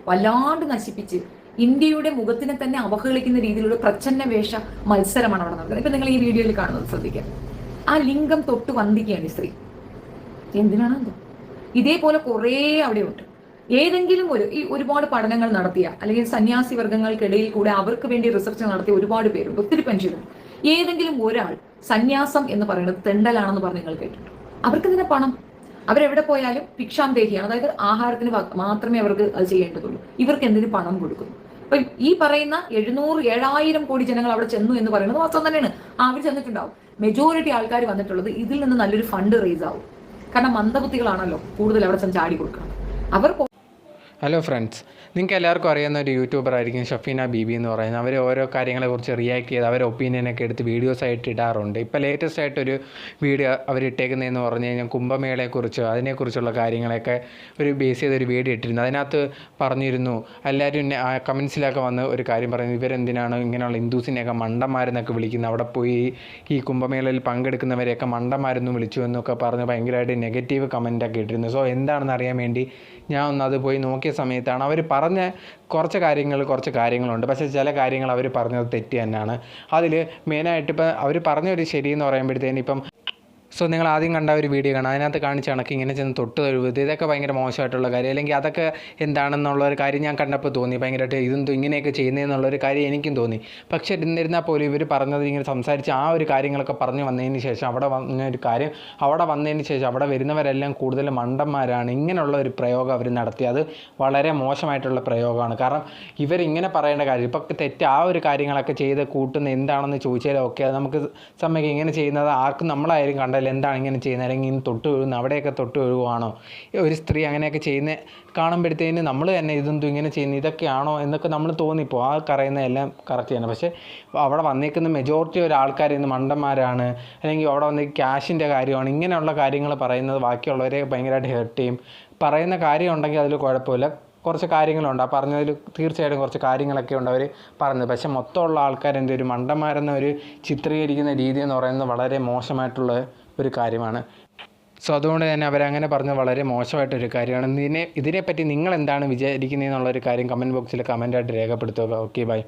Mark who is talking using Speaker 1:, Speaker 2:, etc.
Speaker 1: വല്ലാണ്ട് നശിപ്പിച്ച് ഇന്ത്യയുടെ മുഖത്തിനെ തന്നെ അവഹേളിക്കുന്ന രീതിയിലുള്ള പ്രച്ഛന്ന വേഷ മത്സരമാണ് അവിടെ നടക്കുന്നത്. ഇപ്പൊ നിങ്ങൾ ഈ വീഡിയോയിൽ കാണുന്നത് ശ്രദ്ധിക്കുക. ആ ലിംഗം തൊട്ട് വന്ദിക്കുകയാണ് ഈ സ്ത്രീ. എന്തിനാണെന്തോ ഇതേപോലെ കുറേ അവിടെയുണ്ട്. ഏതെങ്കിലും ഈ ഒരുപാട് പഠനങ്ങൾ നടത്തിയ അല്ലെങ്കിൽ സന്യാസി വർഗ്ഗങ്ങൾക്കിടയിൽ കൂടെ അവർക്ക് വേണ്ടി റിസർച്ച് നടത്തിയ ഒരുപാട് പേരുണ്ട്, ഒത്തിരി പെൻഷനുണ്ട്. ഏതെങ്കിലും ഒരാൾ സന്യാസം എന്ന് പറയുന്നത് തെണ്ടലാണെന്ന് പറഞ്ഞ് നിങ്ങൾ കേട്ടിട്ടുണ്ട്? അവർക്ക് ഇതിനെ പണം, അവരെവിടെ പോയാലും ഭിക്ഷാന്തേഹിയാണ്, അതായത് ആഹാരത്തിന് മാത്രമേ അവർക്ക് അത് ചെയ്യേണ്ടതുള്ളൂ. ഇവർക്ക് എന്തിനു പണം കൊടുക്കുന്നു? അപ്പൊ ഈ പറയുന്ന 700-7000 കോടി ജനങ്ങൾ അവിടെ ചെന്നു എന്ന് പറയുന്നത് വാസ്തവം തന്നെയാണ്. അവർ ചെന്നിട്ടുണ്ടാവും. മെജോറിറ്റി ആൾക്കാർ വന്നിട്ടുള്ളത് ഇതിൽ നിന്ന് നല്ലൊരു ഫണ്ട് റേസ് ആവും. കാരണം മന്ദബുദ്ധികളാണല്ലോ കൂടുതൽ അവിടെ ചെന്ന് ചാടി കൊടുക്കണം. അവർ
Speaker 2: ഹലോ ഫ്രണ്ട്സ്, നിങ്ങൾക്ക് എല്ലാവർക്കും അറിയാവുന്ന ഒരു യൂട്യൂബർ ആയിരിക്കും ഷഫീന ബീബി എന്ന് പറയുന്നത്. അവർ ഓരോ കാര്യങ്ങളെക്കുറിച്ച് റിയാക്ട് ചെയ്ത് അവരുടെ ഒപ്പീനിയനൊക്കെ എടുത്ത് വീഡിയോസായിട്ട് ഇടാറുണ്ട്. ഇപ്പോൾ ലേറ്റസ്റ്റ് ആയിട്ടൊരു വീഡിയോ അവരിട്ടേക്കുന്നതെന്ന് പറഞ്ഞു കഴിഞ്ഞാൽ കുംഭമേളയെക്കുറിച്ച് അതിനെക്കുറിച്ചുള്ള കാര്യങ്ങളൊക്കെ ഒരു ബേസ് ചെയ്തൊരു വീഡിയോ ഇട്ടിരുന്നു. അതിനകത്ത് പറഞ്ഞിരുന്നു, എല്ലാവരും കമൻസിലൊക്കെ വന്ന് ഒരു കാര്യം പറയുന്നത്, ഇവരെന്തിനാണ് ഇങ്ങനെയുള്ള ഹിന്ദുസിനെയൊക്കെ മണ്ടന്മാരെന്നൊക്കെ വിളിക്കുന്നത്, അവിടെ പോയി ഈ കുംഭമേളയിൽ പങ്കെടുക്കുന്നവരെയൊക്കെ മണ്ടന്മാരെന്ന് വിളിച്ചു എന്നൊക്കെ പറഞ്ഞ് ഭയങ്കരമായിട്ട് നെഗറ്റീവ് കമൻറ്റൊക്കെ ഇട്ടിരുന്നു. സോ എന്താണെന്ന് അറിയാൻ വേണ്ടി ഞാൻ ഒന്ന് അത് പോയി നോക്കിയ സമയത്താണ് അവർ പറഞ്ഞ കുറച്ച് കാര്യങ്ങളുണ്ട്. പക്ഷേ ചില കാര്യങ്ങൾ അവർ പറഞ്ഞത് തെറ്റ് തന്നെയാണ്. അതിൽ മെയിനായിട്ട് ഇപ്പോൾ അവർ പറഞ്ഞൊരു ശരിയെന്ന് പറയുമ്പോഴത്തേന് ഇപ്പം നിങ്ങൾ ആദ്യം കണ്ട ഒരു വീഡിയോ കാണാം. അതിനകത്ത് കാണിച്ച കണക്ക് ഇങ്ങനെ ചെന്ന് തൊട്ട് തഴുകുന്നത് ഇതൊക്കെ ഭയങ്കര മോശമായിട്ടുള്ള കാര്യം, അല്ലെങ്കിൽ അതൊക്കെ എന്താണെന്നുള്ളൊരു കാര്യം ഞാൻ കണ്ടപ്പോൾ തോന്നി. ഭയങ്കരമായിട്ട് ഇതെന്തോ ഇങ്ങനെയൊക്കെ ചെയ്യുന്നതെന്നുള്ളൊരു കാര്യം എനിക്കും തോന്നി. പക്ഷേ എന്നിരുന്നാൽ പോലും ഇവർ പറഞ്ഞത് ഇങ്ങനെ സംസാരിച്ച് ആ ഒരു കാര്യങ്ങളൊക്കെ പറഞ്ഞു വന്നതിന് ശേഷം അവിടെ വന്നതിന് ശേഷം അവിടെ വരുന്നവരെല്ലാം കൂടുതൽ മണ്ടന്മാരാണ്, ഇങ്ങനെയുള്ള ഒരു പ്രയോഗം അവർ നടത്തി. അത് വളരെ മോശമായിട്ടുള്ള പ്രയോഗമാണ്. കാരണം ഇവരിങ്ങനെ പറയേണ്ട കാര്യം ഇപ്പം തെറ്റ് ആ ഒരു കാര്യങ്ങളൊക്കെ ചെയ്ത് കൂട്ടുന്ന എന്താണെന്ന് ചോദിച്ചാലും ഓക്കെ, അത് നമുക്ക് സമ്മതിക്കാം. ഇങ്ങനെ ചെയ്യുന്നത് ആർക്കും നമ്മളായാലും കണ്ടല്ലോ എന്താണ് ഇങ്ങനെ ചെയ്യുന്നത്, അല്ലെങ്കിൽ ഇന്ന് തൊട്ട് വീഴുന്നു അവിടെയൊക്കെ തൊട്ട് വീഴുവാണോ ഒരു സ്ത്രീ അങ്ങനെയൊക്കെ ചെയ്യുന്നത് കാണുമ്പോഴത്തേന് നമ്മൾ തന്നെ ഇതെന്തോ ഇങ്ങനെ ചെയ്യുന്നത് ഇതൊക്കെയാണോ എന്നൊക്കെ നമ്മൾ തോന്നിപ്പോൾ ആ പറയുന്നതെല്ലാം കറക്റ്റ് ചെയ്യണം. പക്ഷേ അവിടെ വന്നേക്കുന്ന മെജോറിറ്റി ഒരു ആൾക്കാർ ഇന്ന് മണ്ടന്മാരാണ്, അല്ലെങ്കിൽ അവിടെ വന്ന് ക്യാഷിൻ്റെ കാര്യമാണ്, ഇങ്ങനെയുള്ള കാര്യങ്ങൾ പറയുന്നത് ബാക്കിയുള്ളവരെ ഭയങ്കരമായിട്ട് ഹേർട്ട് ചെയ്യും. പറയുന്ന കാര്യം ഉണ്ടെങ്കിൽ അതിൽ കുഴപ്പമില്ല, കുറച്ച് കാര്യങ്ങളുണ്ട്, ആ പറഞ്ഞതിൽ തീർച്ചയായിട്ടും കുറച്ച് കാര്യങ്ങളൊക്കെ ഉണ്ട് അവർ പറഞ്ഞത്. പക്ഷേ മൊത്തമുള്ള ആൾക്കാരെന്ത് ഒരു മണ്ടന്മാരെന്ന ഒരു ചിത്രീകരിക്കുന്ന രീതി എന്ന് പറയുന്നത് വളരെ മോശമായിട്ടുള്ള ഒരു കാര്യമാണ്. സോ അതുകൊണ്ട് തന്നെ അവരങ്ങനെ പറഞ്ഞത് വളരെ മോശമായിട്ടൊരു കാര്യമാണ്. ഇതിനെപ്പറ്റി നിങ്ങൾ എന്താണ് വിചാരിക്കുന്നതെന്നുള്ളൊരു കാര്യം കമൻറ്റ് ബോക്സിൽ കമൻറ്റായിട്ട് രേഖപ്പെടുത്തുക. Okay, by.